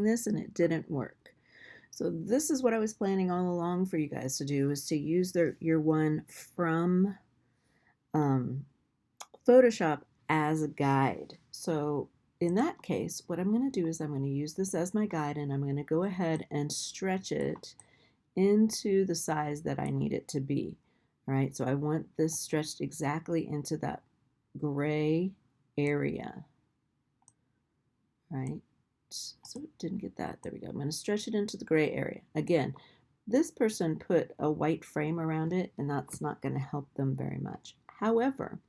this and it didn't work. So this is what I was planning all along for you guys to do, is to use your one from Photoshop as a guide. So in that case, what I'm going to do is I'm going to use this as my guide, and I'm going to go ahead and stretch it into the size that I need it to be. All right, so I want this stretched exactly into that gray area. All right, so it didn't get that. There we go. I'm going to stretch it into the gray area. Again, this person put a white frame around it, and that's not going to help them very much. However,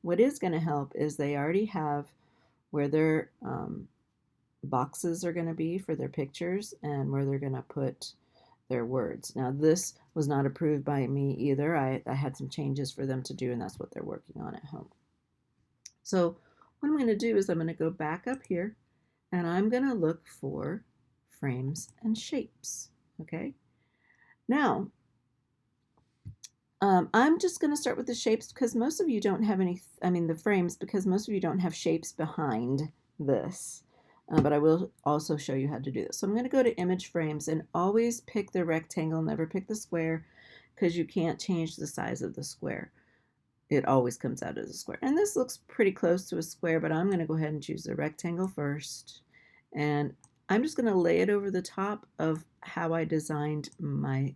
what is going to help is they already have where their boxes are going to be for their pictures and where they're going to put their words. Now, this was not approved by me either. I had some changes for them to do, and that's what they're working on at home. So what I'm going to do is I'm going to go back up here, and I'm going to look for frames and shapes. Okay. Now, I'm just going to start with the shapes because most of you don't have any, the frames, because most of you don't have shapes behind this. But I will also show you how to do this. So I'm going to go to image frames and always pick the rectangle, never pick the square, because you can't change the size of the square. It always comes out as a square. And this looks pretty close to a square, but I'm going to go ahead and choose the rectangle first. And I'm just going to lay it over the top of how I designed my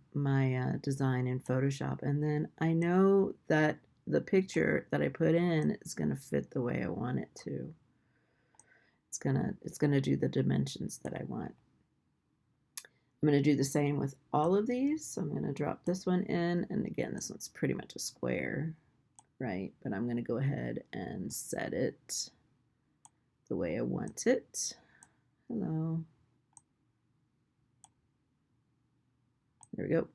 design in Photoshop. And then I know that the picture that I put in is going to fit the way I want it to. It's gonna do the dimensions that I want. I'm going to do the same with all of these. So I'm going to drop this one in. And again, this one's pretty much a square, right? But I'm going to go ahead and set it the way I want it. Hello. There we go.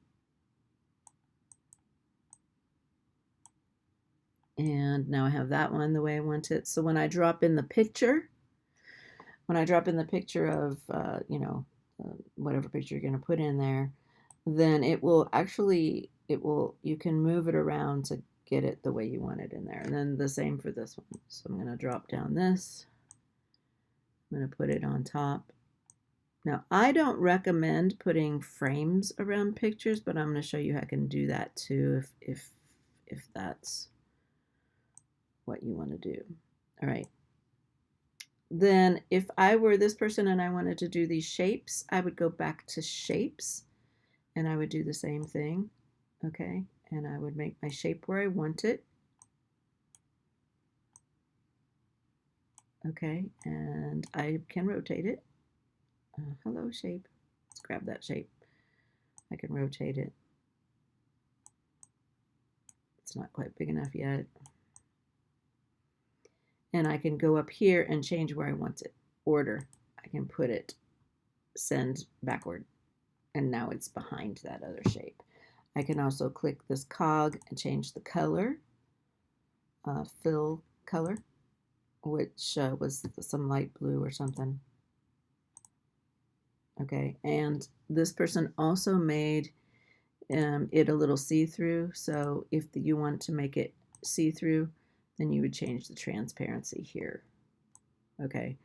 And now I have that one the way I want it. So when I drop in the picture, of, whatever picture you're going to put in there, then it will actually, you can move it around to get it the way you want it in there. And then the same for this one. So I'm going to drop down this. I'm going to put it on top. Now, I don't recommend putting frames around pictures, but I'm going to show you how I can do that too if that's what you want to do. All right. Then if I were this person and I wanted to do these shapes, I would go back to shapes and I would do the same thing. Okay. And I would make my shape where I want it. Okay. And I can rotate it. Hello, shape. Let's grab that shape. I can rotate it. It's not quite big enough yet. And I can go up here and change where I want it. Order. I can put it send backward. And now it's behind that other shape. I can also click this cog and change the color. Fill color, which was some light blue or something. Okay, and this person also made it a little see-through. So if you want to make it see-through, then you would change the transparency here. Okay,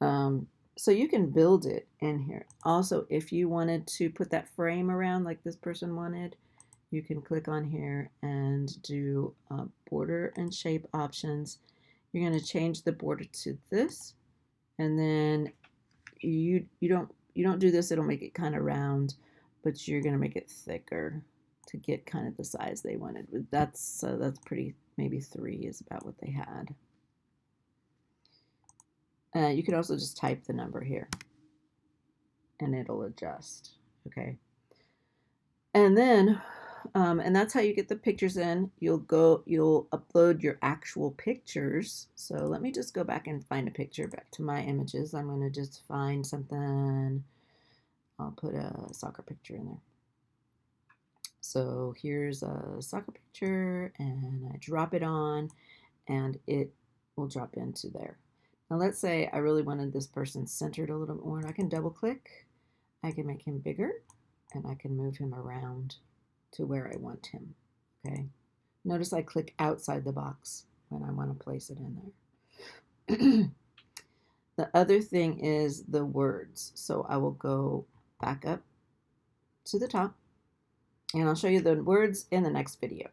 so you can build it in here. Also, if you wanted to put that frame around like this person wanted, you can click on here and do border and shape options. You're going to change the border to this, and then you don't do this, it'll make it kind of round, but you're going to make it thicker to get kind of the size they wanted. That's pretty, maybe 3 is about what they had. You can also just type the number here and it'll adjust. Okay. And then, and that's how you get the pictures in. You'll upload your actual pictures. So let me just go back and find a picture back to my images. I'm going to just find something. I'll put a soccer picture in there. So here's a soccer picture and I drop it on and it will drop into there. Now let's say I really wanted this person centered a little more. I can double click. I can make him bigger and I can move him around to where I want him. Okay. Notice I click outside the box when I want to place it in there. The other thing is the words. So I will go back up to the top and I'll show you the words in the next video.